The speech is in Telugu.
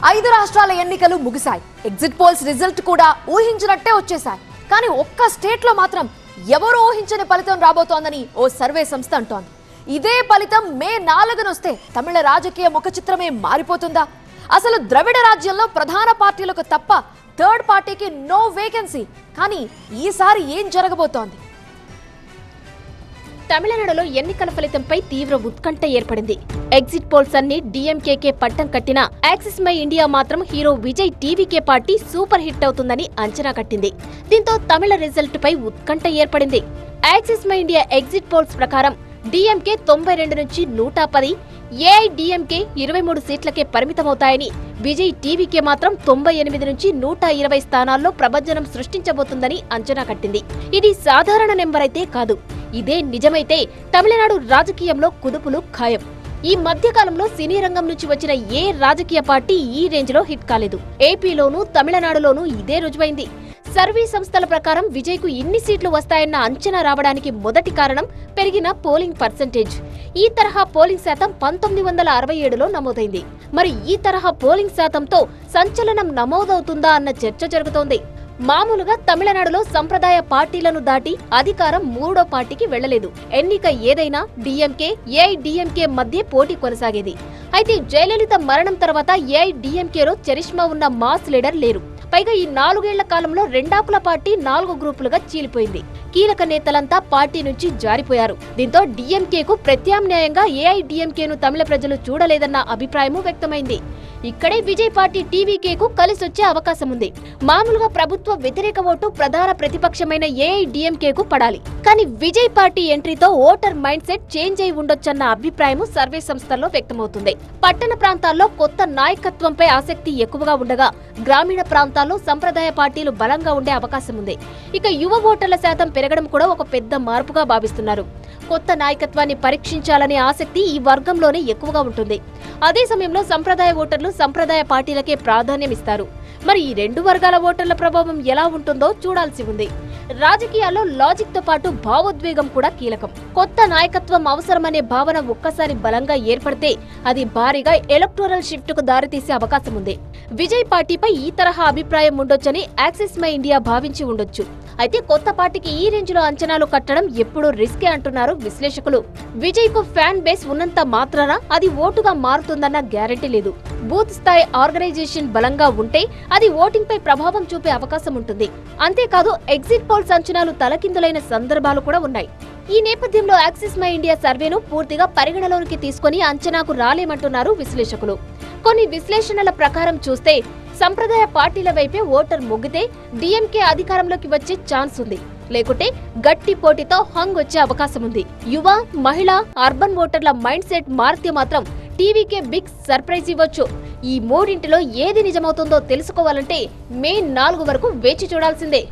ఐదు రాష్ట్రాల ఎన్నికలు ముగిశాయి. ఎగ్జిట్ పోల్స్ రిజల్ట్ కూడా ఊహించినట్టే వచ్చేశాయి. కానీ ఒక్క స్టేట్ లో మాత్రం ఎవరు ఊహించని ఫలితం రాబోతోందని ఓ సర్వే సంస్థ అంటోంది. ఇదే ఫలితం మే 4న వస్తే తమిళ రాజకీయ ముఖ చిత్రమే మారిపోతుందా? అసలు ద్రవిడ రాజ్యంలో ప్రధాన పార్టీలకు తప్ప థర్డ్ పార్టీకి నో వేకెన్సీ. కానీ ఈసారి ఏం జరగబోతోంది? తమిళనాడులో ఎన్నికల ఫలితంపై తీవ్ర ఉత్కంఠ ఏర్పడింది. ఎగ్జిట్ పోల్స్ అన్ని డీఎంకేకే పట్టం కట్టినా యాక్సిస్ మై ఇండియా మాత్రం hero Vijay TVK party super hit అవుతుందని అంచనా కట్టింది. దీంతో తమిళ రిజల్ట్ పై ఉత్కంఠ ఏర్పడింది. Axis my India exit polls ప్రకారం డీఎంకే 92 నుంచి 110, ఏఐడీఎంకే 23 సీట్లకే పరిమితమవుతాయని, విజయ్ టీవీకే మాత్రం 98 నుంచి 120 స్థానాల్లో ప్రభంజనం సృష్టించబోతుందని అంచనా కట్టింది. ఇది సాధారణ నెంబర్ అయితే కాదు. ఇదే నిజమైతే తమిళనాడు రాజకీయంలో కుదుపులు ఖాయం. ఈ మధ్యకాలంలో సినీ రంగం నుంచి వచ్చిన ఏ రాజకీయ పార్టీ ఈ రేంజ్ లో హిట్ కాలేదు. ఏపీలోనూ తమిళనాడులోనూ ఇదే రుజువైంది. సర్వే సంస్థల ప్రకారం విజయ్ కు ఇన్ని సీట్లు వస్తాయన్న అంచనా రావడానికి మొదటి కారణం పెరిగిన పోలింగ్ పర్సెంటేజ్. ఈ తరహా పోలింగ్ శాతం 1967లో నమోదైంది. మరి ఈ తరహా పోలింగ్ శాతంతో సంచలనం నమోదవుతుందా అన్న చర్చ జరుగుతోంది. మామూలుగా తమిళనాడులో సంప్రదాయ పార్టీలను దాటి అధికారం మూడో పార్టీకి వెళ్లలేదు. ఎన్నిక ఏదైనా డీఎంకే, ఏఐడీఎంకే మధ్య పోటీ కొనసాగేది. అయితే జయలలిత మరణం తర్వాత ఏఐడీఎంకేలో చరిష్మా ఉన్న మాస్ లీడర్ లేరు. పైగా ఈ 4 ఏళ్ల కాలంలో రెండాకుల పార్టీ 4 గ్రూపులుగా చీలిపోయింది. కీలక నేతలంతా పార్టీ నుంచి జారిపోయారు. దీంతో డీఎంకేకు ప్రత్యామ్నాయంగా ఏఐడీఎంకేను తమిళ ప్రజలు చూడలేదన్న అభిప్రాయమూ వ్యక్తమైంది. ఇక్కడే విజయ్ పార్టీ టీవీకేకు కలిసొచ్చే అవకాశం ఉంది. మామూలుగా ప్రభుత్వ వ్యతిరేక ఓటు ప్రధాన ప్రతిపక్షమైన ఏఐడీఎంకేకు పడాలి. కానీ విజయ్ పార్టీ ఎంట్రీతో ఓటర్ మైండ్ సెట్ చేంజ్ అయి ఉండొచ్చన్న అభిప్రాయం సర్వే సంస్థల్లో వ్యక్తమవుతుంది. పట్టణ ప్రాంతాల్లో కొత్త నాయకత్వంపై ఆసక్తి ఎక్కువగా ఉండగా, గ్రామీణ ప్రాంతాల్లో సంప్రదాయ పార్టీలు బలంగా ఉండే అవకాశం ఉంది. ఇక యువ ఓటర్ల శాతం పెరగడం కూడా ఒక పెద్ద మార్పుగా భావిస్తున్నారు. కొత్త నాయకత్వాన్ని పరీక్షించాలనే ఆసక్తి ఈ వర్గంలోనే ఎక్కువగా ఉంటుంది. అదే సమయంలో సంప్రదాయ ఓటర్లు సంప్రదాయ పార్టీలకే ప్రాధాన్యమిస్తారు. మరి ఈ 2 వర్గాల ఓటర్ల ప్రభావం ఎలా ఉంటుందో చూడాల్సి ఉంది. రాజకీయాల్లో లాజిక్ తో పాటు భావోద్వేగం కూడా కీలకం. కొత్త నాయకత్వం అవసరమనే భావన ఒక్కసారి బలంగా ఏర్పడితే అది భారీగా ఎలక్టోరల్ షిఫ్ట్ కు దారితీసే అవకాశం ఉంది. విజయ్ పార్టీపై ఈ తరహా అభిప్రాయం ఉండొచ్చని యాక్సిస్ మై ఇండియా భావించి ఉండొచ్చు. అయితే కొత్త పార్టీకి ఈ రేంజ్ లో అంచనాలు కట్టడం ఎప్పుడూ రిస్కే అంటున్నారు విశ్లేషకులు. విజయ్ కు ఫ్యాన్ బేస్ ఉన్నంత మాత్రాన అది ఓటుగా మారుతుందన్న గ్యారెంటీ లేదు. బూత్ స్థాయి ఆర్గనైజేషన్ బలంగా ఉంటే అది ఓటింగ్ పై ప్రభావం చూపే అవకాశం ఉంటుంది. అంతేకాదు ఎగ్జిట్ పోల్స్ అంచనాలు తలకిందులైన సందర్భాలు కూడా ఉన్నాయి. ఈ నేపథ్యంలో యాక్సిస్ మై ఇండియా సర్వేను పూర్తిగా పరిగణలోనికి తీసుకుని అంచనాకు రాలేమంటున్నారు విశ్లేషకులు. కొన్ని విశ్లేషణల ప్రకారం చూస్తే సంప్రదాయ పార్టీల వైపే ఓటర్ మొగ్గితే డీఎంకే అధికారంలోకి వచ్చే ఛాన్స్ ఉంది. లేకుంటే గట్టి పోటీతో హంగ్ వచ్చే అవకాశం ఉంది. యువ, మహిళ, అర్బన్ ఓటర్ల మైండ్ సెట్ మారితే మాత్రం టీవీకే బిగ్ సర్ప్రైజ్ ఇవ్వచ్చు. ఈ మూడింటిలో ఏది నిజమవుతుందో తెలుసుకోవాలంటే మే 4 వరకు వేచి చూడాల్సిందే.